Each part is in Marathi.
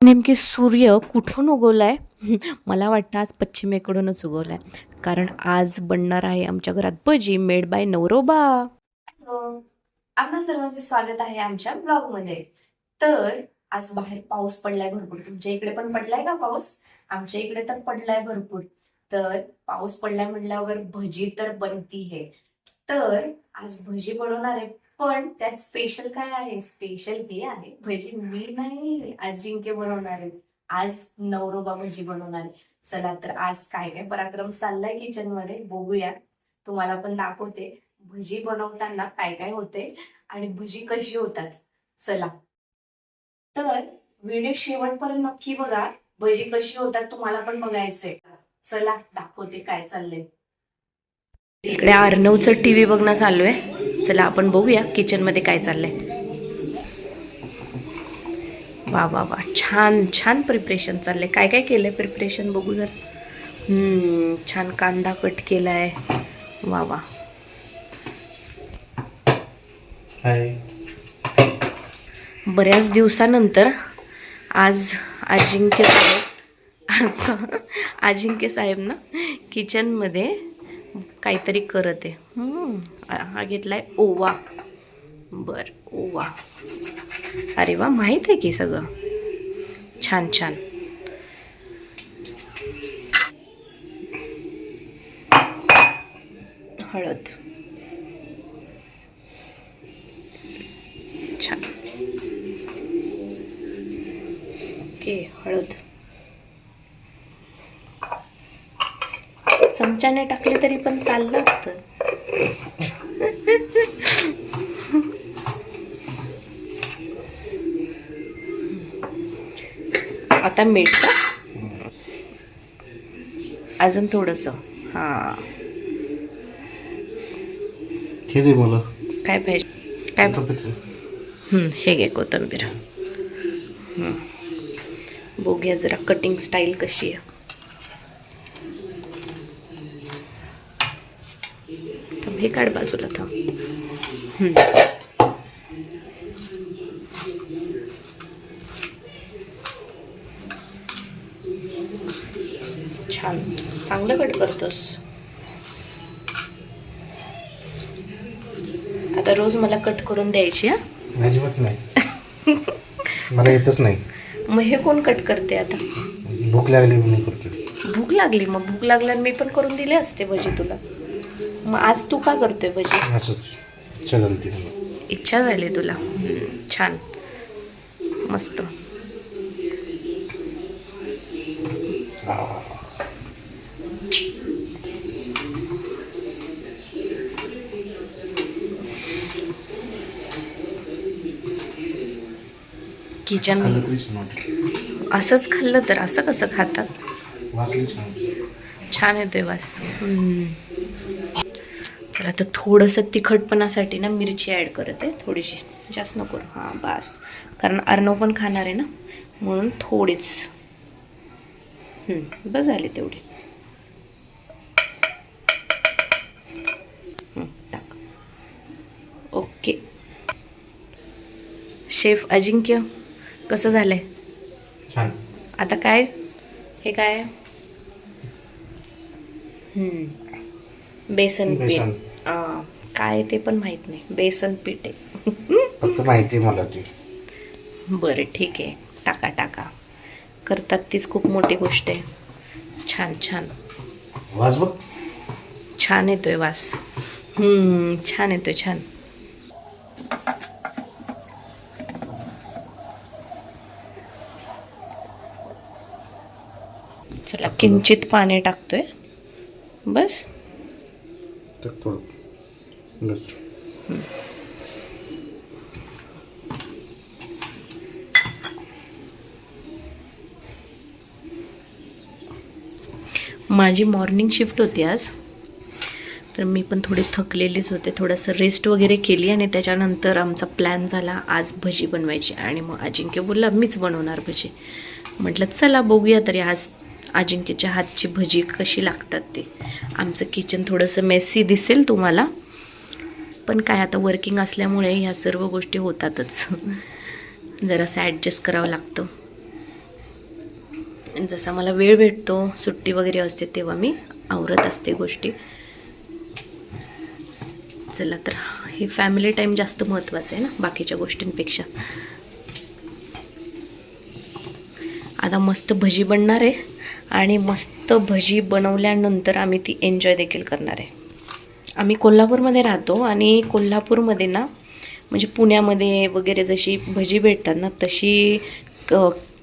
नेमकी सूर्य कुठून उगवलाय? मला वाटतं आज पश्चिमेकडूनच उगवलाय. कारण आज बनणार आहे आमच्या घरात भजी मेड बाय नवरोबा. हॅलो, आपणा सर्वांचे स्वागत आहे आमच्या ब्लॉगमध्ये. तर आज बाहेर पाऊस पडलाय भरपूर. तुमच्या इकडे पण पडलाय का पाऊस? आमच्या इकडे तर पडलाय भरपूर. तर पाऊस पडलाय म्हटल्यावर भजी तर बनती है. तर आज भजी बनवणार आहे. पण त्यात स्पेशल काय आहे? स्पेशल हे आहे, भजी मी नाही अजिंक्य बनवणार आहे. आज नवरोबा भजी बनवणार आहे. चला तर आज काय काय पराक्रम चाललाय किचन मध्ये बघूया. तुम्हाला पण दाखवते भजी बनवताना काय काय होते आणि भजी कशी होतात. चला तर व्हिडिओ शेवटपर्यंत नक्की बघा. भजी कशी होतात तुम्हाला पण बघायचंय. चला दाखवते काय चाललंय. इकडे अर्णवचं टीव्ही बघणं चालू आहे. चला आपण बघूया किचन मध्ये काय चाललंय. वा वा वा, छान छान प्रिपरेशन चाललंय. काय काय केलंय प्रिपरेशन बघू जर. छान कांदा कट केलाय. वा वा. बऱ्याच दिवसानंतर आज अजिंक्य साहेब ना किचन मध्ये काहीतरी करत आहे. हा घेतलाय ओवा. बर, ओवा. अरे वा, माहित आहे की सगळं. छान छान. हळद. छान. ओके, हळद चमच्याने टाकले तरी पण चाललं असतं. आता मीठ का? अजून थोडस. हा, मला काय पाहिजे? काय? हे घे कोथिंबीर. बघूया जरा कटिंग स्टाईल कशी आहे. हे काढ बाजूला. थांब. छान, चांगलं कट करतोस. आता रोज मला कट करून द्यायची. अजिबात नाही. मला येतच नाही. मग हे कोण कट करते आता? भूक लागली म्हणून करते. भूक लागली? मग भूक लागल्यावर मी पण करून दिले असते भजी तुला. मग आज तू का करतोय भजी? असंच इच्छा झाली. इच्छा झाली तुला. छान, मस्त. किचन असंच खाल्लं तर असं कसं खातात? छान येतोय वास. चला तर थोडंसं तिखटपणासाठी ना मिरची ॲड करते. थोडीशी, जास्त नको. हां बस, कारण अर्णव पण खाणार आहे ना म्हणून थोडीच. बस झाली तेवढी. टाक. ओके. शेफ अजिंक्य कसं झालंय? छान. आता काय हे काय? बेसन पीठ. काय ते पण माहित नाही. बेसन पीठ आहे. फक्त माहिती आहे मला ती. बरं ठीक आहे, टाका टाका. करतात तीच खूप मोठी गोष्ट आहे. छान छान. वास बघ. छान येतोय वास. छान येतोय. छान. चला किंचित पाणी टाकतोय. बस. बस. माझी मॉर्निंग शिफ्ट होती आज, तर मी पण थोडी थकलेलीच होते. थोडंसं रेस्ट वगैरे केली आणि त्याच्यानंतर आमचा प्लॅन झाला आज भजी बनवायची. आणि मग अजिंक्य बोलला मीच बनवणार भजी. म्हटलं चला बघूया तरी आज अजिंक्यच्या हातची भजी कशी लागतात ते. आमचं किचन थोडंसं मेसी दिसेल तुम्हाला, पण काय आता वर्किंग असल्यामुळे ह्या सर्व गोष्टी होतातच. जरासं ॲडजस्ट करावं लागतं. जसा मला वेळ भेटतो, सुट्टी वगैरे असते तेव्हा मी आवरत असते गोष्टी. चला तर हे फॅमिली टाईम जास्त महत्त्वाचं आहे ना बाकीच्या गोष्टींपेक्षा. आता मस्त भजी बनणार आहे आणि मस्त भजी बनवल्यानंतर आम्ही ती एन्जॉय देखील करणार आहे. आम्ही कोल्हापूरमध्ये राहतो आणि कोल्हापूरमध्ये ना म्हणजे पुण्यामध्ये वगैरे जशी भजी भेटतात ना तशी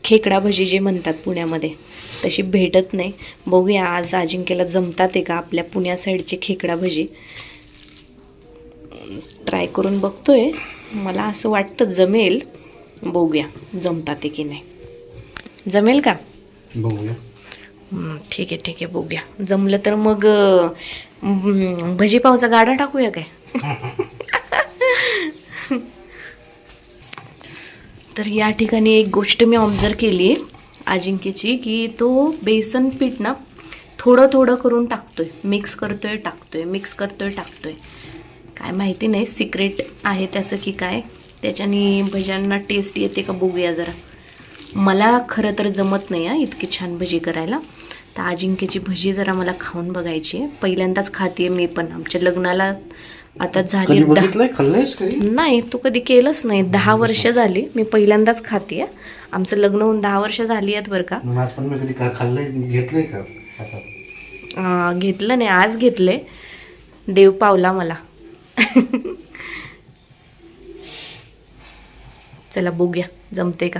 खेकडा भजी जे म्हणतात पुण्यामध्ये तशी भेटत नाही. बघूया आज अजिंक्यला जमतात आहे का आपल्या पुण्या साईडची खेकडा भजी. ट्राय करून बघतोय. मला असं वाटतं जमेल. बघूया जमतात आहे की नाही. जमेल का? बघूया. ठीक आहे बघूया. जमलं तर मग भजीपावचा गाडा टाकूया काय? तर या ठिकाणी एक गोष्ट मी ऑब्झर्व केली अजिंक्यची की तो बेसन पीठ ना थोडं थोडं करून टाकतोय, मिक्स करतोय टाकतोय. काय माहिती नाही सिक्रेट आहे त्याचं की काय. त्याच्याने भज्यांना टेस्ट येते का बघूया जरा. मला खरं तर जमत नाही आहे इतकी छान भजी करायला. तर अजिंक्यची भजी जरा मला खाऊन बघायची आहे. पहिल्यांदाच खाते मी पण. आमच्या लग्नाला आता झाली खाल्लंयस कधी? नाही, तू कधी केलंच नाही. 10 वर्ष झाली मी पहिल्यांदाच खाते. आमचं लग्न होऊन 10 वर्ष झाली आहेत बरं का. पण मी कधी खाल्लंय घेतलंय का हातात? घेतलं नाही, आज घेतले. देव पावला मला. चला बघूया जमते का.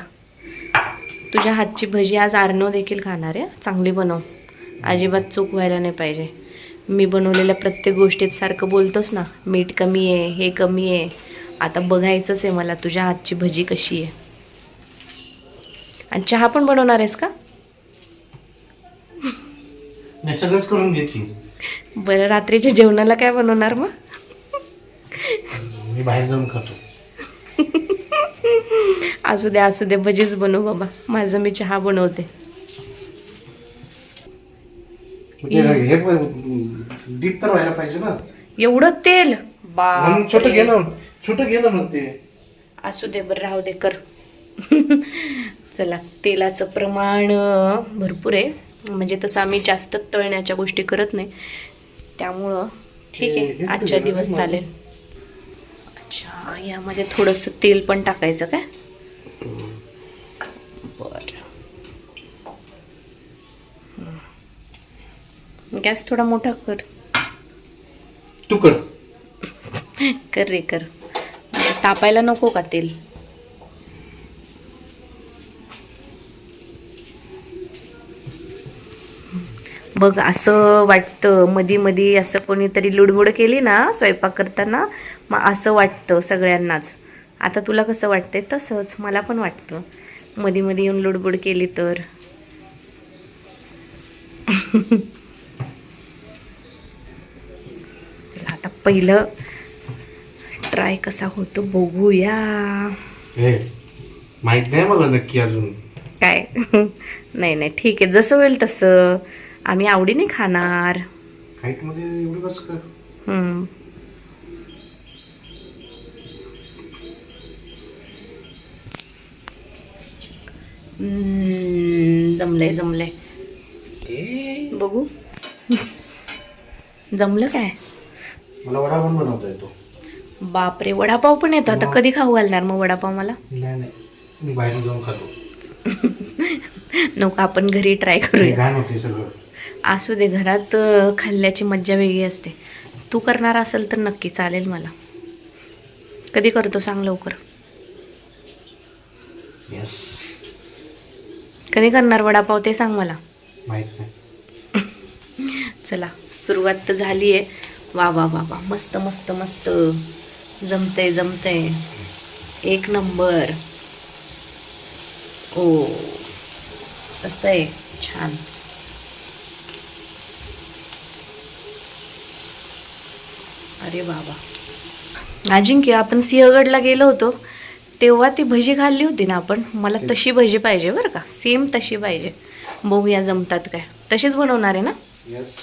तुझ्या हातची भजी आज आर्नव देखील खाणार आहे. चांगली बनव, अजिबात चूक व्हायला नाही पाहिजे. मी बनवलेल्या प्रत्येक गोष्टीत सारखं बोलतोस ना मीठ कमी आहे, हे कमी आहे. आता बघायचंच आहे मला तुझ्या हातची भजी कशी आहे. आणि चहा पण बनवणार आहेस का? नाही, सगळंच करून घे की. बरं, रात्रीच्या जेवणाला काय बनवणार मग? मी बाहेर जाऊन खातो. असू दे भजीच बनव बाबा. माझं मी चहा बनवते. हे डीप तर व्हायला पाहिजे ना. एवढं तेल बा. छोटं घे ना मग ते. असू दे बरं, राहू दे कर. चला, तेलाचं प्रमाण भरपूर आहे. म्हणजे तसं आम्ही जास्त तळण्याच्या गोष्टी करत नाही त्यामुळं ठीक आहे. आजच्या दिवस चालेल. अच्छा, यामध्ये थोडंसं तेल पण टाकायचं काय? बरं. गॅस थोडा मोठा कर. तू कर. कर रे कर. तापायला नको का तेल? बघ, असं वाटतं मधी मधी असं कोणीतरी लुडबुड केली ना स्वयंपाक करताना, मग असं वाटतं सगळ्यांनाच. आता तुला कसं वाटतंय तसंच मला पण वाटतं. मधी मधी येऊन लुडबुड केली तर. चला आता पहिलं ट्राय कसा होतो बघूया. माहित नाही मला नक्की अजून काय. नाही ठीक आहे, जसं होईल तसं. आम्ही आवडीने खाणार. हाईट मध्ये एवढी बस कर. जमलंय. बघू. जमलं काय? मला वडापाव बनवता येतो. बापरे, वडापाव पण येतो. आता कधी खाऊ घालणार मग वडापाव मला? नाही, मी बाहेर जाऊन खातो. नको, आपण घरी ट्राय करूया. घाण होते सगळं. असू दे, घरात खाल्ल्याची मज्जा वेगळी असते. तू करणार असेल तर नक्की चालेल मला. कधी करतो सांग लवकर. यस. कधी करणार वडापाव ते सांग मला. माहित नाही. चला, सुरुवात तर झाली आहे. वा वा वा वा, मस्त मस्त मस्त. जमतंय. एक नंबर. ओ, कसं आहे, छान. अरे बाबा. अजिंक्य, आपण सिंहगडला गेलो होतो तेव्हा ती भजी खाल्ली होती ना आपण. मला तशी भजी पाहिजे बरं का. सेम तशी पाहिजे. बघूया जमतात काय. तशीच बनवणार आहे ना? यस.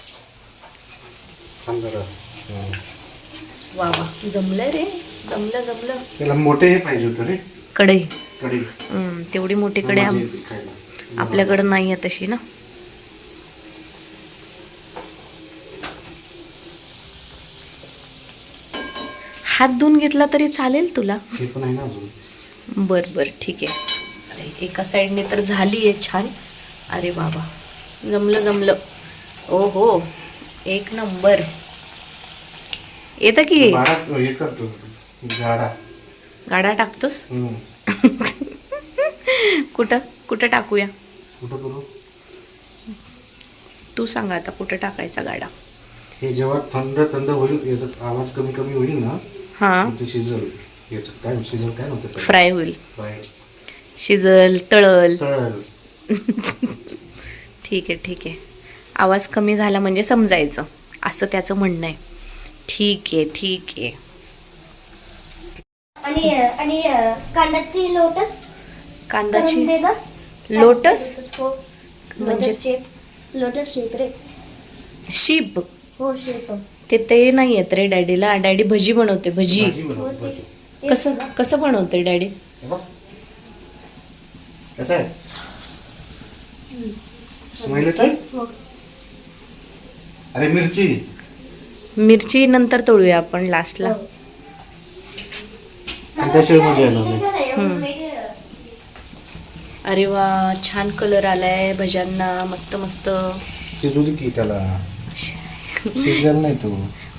वा वा, जमलं रे. जमलं. त्याला मोठे हे पाहिजे होतं रे. कढई. कढई. तेवढी मोठी कढई. आपल्याकडं नाही आहे तशी ना. हात धुवून घेतला तरी चालेल तुला. हे पण आहे ना अजून. बर बर ठीक आहे. अरे एका साईडने तर झाली आहे छान. अरे बाबा, जमलं जमलं. ओ हो, एक नंबर. येतं की. बाळा हे करतो गाडा. गाडा टाकतोस. हम्म. कुठं कुठं टाकूया कुठं करू? तू सांग आता, कुठं टाकायचा गाडा. हे जेव्हा थंड थंड होईल, याचा आवाज कमी कमी होईल ना, हां, ते शिजल. याचं काय शिजल काय नव्हतं त्याला? फ्राय होईल. फ्राय. शिजल, तळल. तळल. ठीक आहे ठीक आहे. आवाज कमी झाला म्हणजे समजायचं, असं त्याचं म्हणणं आहे. ठीक आहे ठीक आहे. आणि आणि कांद्याची लोटस कांदाची करून दे गं. लोटस हो, म्हणजे? लोटस शेप रे. शीप. हो शेप. ते नाही येत रे डॅडीला. डॅडी भजी बनवते, भजी. भाजी हो बनव, बस. कसं कसं बनवते डॅडी? हे बघ. कसं आहे? स्मेल येतोय? हो. अरे मिरची. मिरची नंतर तळूया आपण लास्टला. आणि त्याशिवाय मजा येणार नाही. अरे वा, छान कलर आलाय भज्यांना. मस्त मस्त. शिजू दे की त्याला. शिजलेला नाही तो.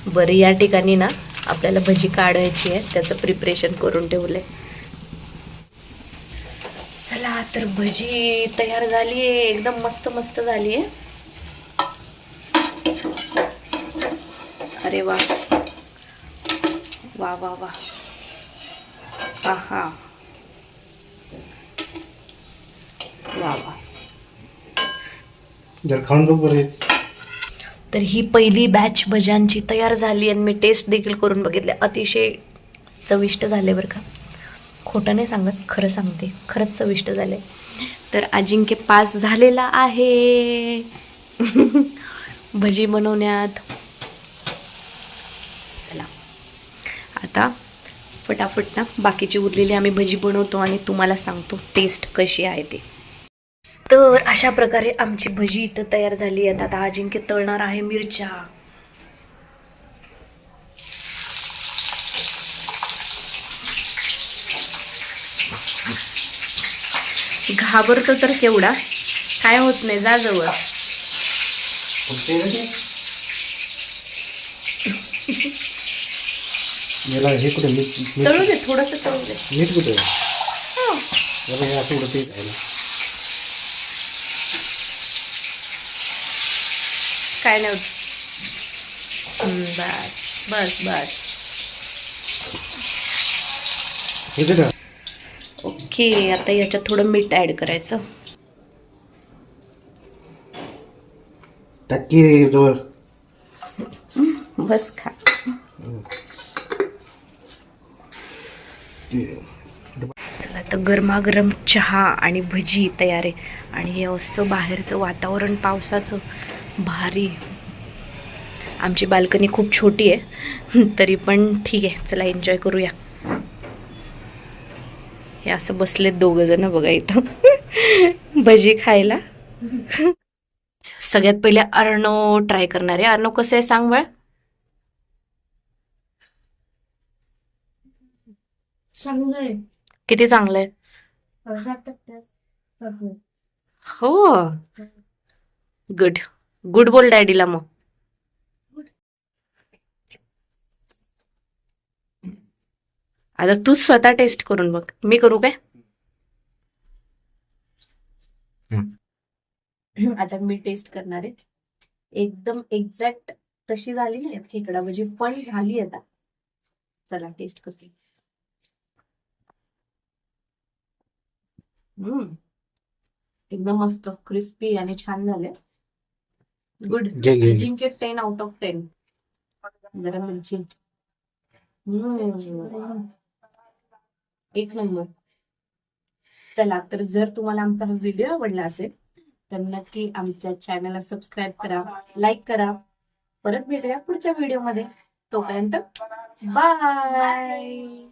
बरं, या ठिकाणी ना आपल्याला भजी काढायची आहे, त्याचं प्रिपरेशन करून ठेवलंय. चला तर, भजी तयार झाली आहे. एकदम मस्त मस्त झाली आहे. अरे वा वा वा वा. आहा, वा वा. जर खाऊन बघ बरे. तर ही पहिली बॅच भज्यांची तयार झाली आणि मी टेस्ट देखील करून बघितले. अतिशय चविष्ट झाले बरं का. खोटं नाही सांगत, खरं सांगते, खरंच चविष्ट झाले. तर अजिंक्य पास झालेला आहे भजी बनवण्यात. चला आता फटाफट ना बाकीची उरलेली आम्ही भजी बनवतो आणि तुम्हाला सांगतो टेस्ट कशी आहे ते. तर अशा प्रकारे आमची भजी इथं तयार झाली आहे. आता अजिंक्य तळणार आहे मिरच्या. घाबरतो तर केवढा, काय होत नाही, जा जवळ. याला हे कुठे मीठ? तळू दे, थोडंसं तळू दे. मीठ कुठे? हो. याला हे असं उडते खायला. काय नाही होत. बस बस बस. हे कुठे? ओके, आता याच्यात थोडं मीठ ऍड करायचं. टाकी जोर. बस खा. चला, तर गरमागरम चहा आणि भजी तयार आहे. आणि हे असं बाहेरचं वातावरण पावसाचं भारी. आमची बाल्कनी खूप छोटी आहे तरी पण ठीक आहे. चला एन्जॉय करूया. हे असं बसलेत दोघं जण बघा इथं भजी खायला. सगळ्यात पहिले अर्णव ट्राय करणार आहे. अर्णव कसं आहे सांग बळ. चांगलंय. किती चांगलं आहे. हो, गुड गुड बोल डॅडीला मग. आता तू स्वतः टेस्ट करून बघ. मी करू काय? आता मी टेस्ट करणार आहे. एकदम एक्झॅक्ट तशी झाली नाही खेकडा भजी, पण झाली आता. चला टेस्ट करते. एकदम मस्त क्रिस्पी आणि छान झाले. गुड. घे, घे. अजिंक्य 10 आउट ऑफ 10. जरा मिरची. एक नंबर. चला, तर जर तुम्हाला आमचा व्हिडिओ आवडला असेल तर नक्की आमच्या चॅनलला सबस्क्राईब करा, लाईक करा. परत भेटूया पुढच्या व्हिडिओमध्ये. तोपर्यंत बाय.